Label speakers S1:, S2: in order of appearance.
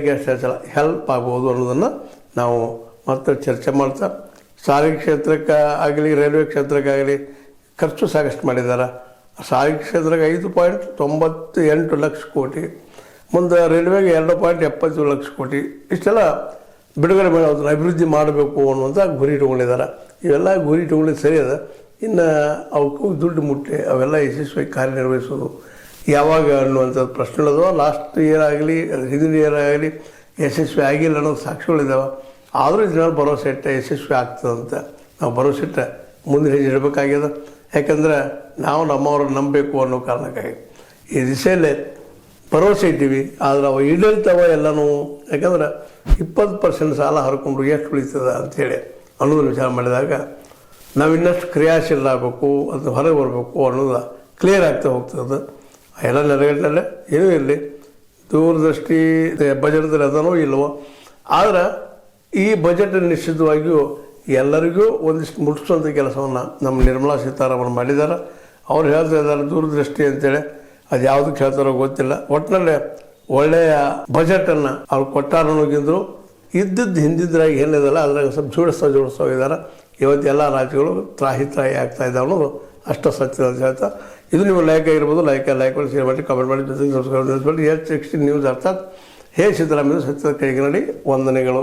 S1: ಜನರಿಗೆ ಎಷ್ಟು ಹೆಲ್ಪ್ ಆಗ್ಬೋದು ಅನ್ನೋದನ್ನು ನಾವು ಮತ್ತೆ ಚರ್ಚೆ ಮಾಡ್ತಾ ಸಾರಿಗೆ ಕ್ಷೇತ್ರಕ್ಕೆ ಆಗಲಿ ರೈಲ್ವೆ ಕ್ಷೇತ್ರಕ್ಕಾಗಲಿ ಖರ್ಚು ಸಾಕಷ್ಟು ಮಾಡಿದ್ದಾರೆ. ಸಾರಿಗೆ ಕ್ಷೇತ್ರಕ್ಕೆ 5.98 ಲಕ್ಷ ಕೋಟಿ, ಮುಂದೆ ರೈಲ್ವೆಗೆ 2.77 ಲಕ್ಷ ಕೋಟಿ ಇಷ್ಟೆಲ್ಲ ಬಿಡುಗಡೆ ಮಾಡಿ ಅದನ್ನು ಅಭಿವೃದ್ಧಿ ಮಾಡಬೇಕು ಅನ್ನುವಂಥ ಗುರಿ ಇಟ್ಕೊಂಡಿದ್ದಾರೆ. ಇವೆಲ್ಲ ಗುರಿ ಇಟ್ಕೊಳ್ಳಿ ಸರಿ ಅದ. ಇನ್ನು ಅವಕ್ಕೂ ದುಡ್ಡು ಮುಟ್ಟಿ ಅವೆಲ್ಲ ಯಶಸ್ವಿಯಾಗಿ ಕಾರ್ಯನಿರ್ವಹಿಸೋದು ಯಾವಾಗ ಅನ್ನುವಂಥದ್ದು ಪ್ರಶ್ನೆಗಳದಾವ. ಲಾಸ್ಟ್ ಇಯರ್ ಆಗಲಿ ಹಿಂದಿನ ಇಯರ್ ಆಗಲಿ ಯಶಸ್ವಿ ಆಗಿಲ್ಲ ಅನ್ನೋದು ಸಾಕ್ಷಿಗಳಿದ್ದಾವೆ. ಆದರೂ ಇದರಲ್ಲಿ ಭರವಸೆ ಇಟ್ಟ ಯಶಸ್ವಿ ಆಗ್ತದಂತ ನಾವು ಭರವಸೆ ಇಟ್ಟ ಮುಂದೆ ಹೆಜ್ಜೆ ಇಡಬೇಕಾಗ್ಯದ. ಯಾಕಂದ್ರೆ ನಾವು ನಮ್ಮವ್ರನ್ನ ನಂಬಬೇಕು ಅನ್ನೋ ಕಾರಣಕ್ಕಾಗಿ ಈ ದಿಸೆಯಲ್ಲೇ ಭರವಸೆ ಇಟ್ಟಿವಿ. ಆದರೆ ಅವು ಈಡೇಳ್ತಾವ ಎಲ್ಲನೂ. ಯಾಕಂದ್ರೆ 20% ಸಾಲ ಹರ್ಕೊಂಡು ಎಷ್ಟು ಉಳಿತದ ಅಂಥೇಳಿ ಅನ್ನೋದನ್ನು ವಿಚಾರ ಮಾಡಿದಾಗ ನಾವು ಇನ್ನಷ್ಟು ಕ್ರಿಯಾಶೀಲರಾಗಬೇಕು, ಅದು ಹೊರಗೆ ಬರಬೇಕು ಅನ್ನೋದು ಕ್ಲಿಯರ್ ಆಗ್ತಾ ಹೋಗ್ತದೆ. ಎಲ್ಲ ನೆರವೇರಿಸಲ್ಲ ಏನೂ ಇರಲಿ, ದೂರದೃಷ್ಟಿ ಬಜೆಟ್ದಲ್ಲಿ ಅದನೋ ಇಲ್ಲವೋ, ಆದರೆ ಈ ಬಜೆಟ್ ನಿಶ್ಚಿತವಾಗಿಯೂ ಎಲ್ಲರಿಗೂ ಒಂದಿಷ್ಟು ಮುಟ್ಟಿಸುವಂಥ ಕೆಲಸವನ್ನು ನಮ್ಮ ನಿರ್ಮಲಾ ಸೀತಾರಾಮನ್ ಮಾಡಿದ್ದಾರೆ. ಅವ್ರು ಹೇಳ್ತಾ ಇದ್ದಾರೆ ದೂರದೃಷ್ಟಿ ಅಂತೇಳಿ. ಅದು ಯಾವುದಕ್ಕೆ ಹೇಳ್ತಾರೋ ಗೊತ್ತಿಲ್ಲ. ಒಟ್ಟಿನಲ್ಲಿ ಒಳ್ಳೆಯ ಬಜೆಟನ್ನು ಅವ್ರು ಕೊಟ್ಟಾರನ್ನೋಗಿದ್ರು ಇದ್ದದ್ದು ಹಿಂದಿದ್ರಾಗಿ ಏನಿದಲ್ಲ ಅದ್ರಾಗ ಸ್ವಲ್ಪ ಜೋಡಿಸ್ತಾ ಹೋಗಿದ್ದಾರೆ. ಇವತ್ತು ಎಲ್ಲ ರಾಜ್ಯಗಳು ತ್ರಾಹಿ ಆಗ್ತಾ ಇದ್ದಾವೆ ಅನ್ನೋದು ಅಷ್ಟು ಸತ್ಯ ಅಂತ ಹೇಳ್ತಾ, ಇದು ನೀವು ಲೈಕ್ ಆಗಿರ್ಬೋದು. ಲೈಕ್ ಮಾಡಿ ಶೇರ್ ಮಾಡಿ ಕಮೆಂಟ್ ಮಾಡಿ ಜೊತೆಗೆ ಸಬ್ಸ್ಕ್ರೈಬ್ ಮಾಡಿ. H16 ನ್ಯೂಸ್ ಅರ್ಥಾತ್ ಹೇ ಸಿದ್ದರಾಮಯ್ಯ ಸತ್ಯದ ಕೈಗೆ ನಡಿ ವಂದನೆಗಳು.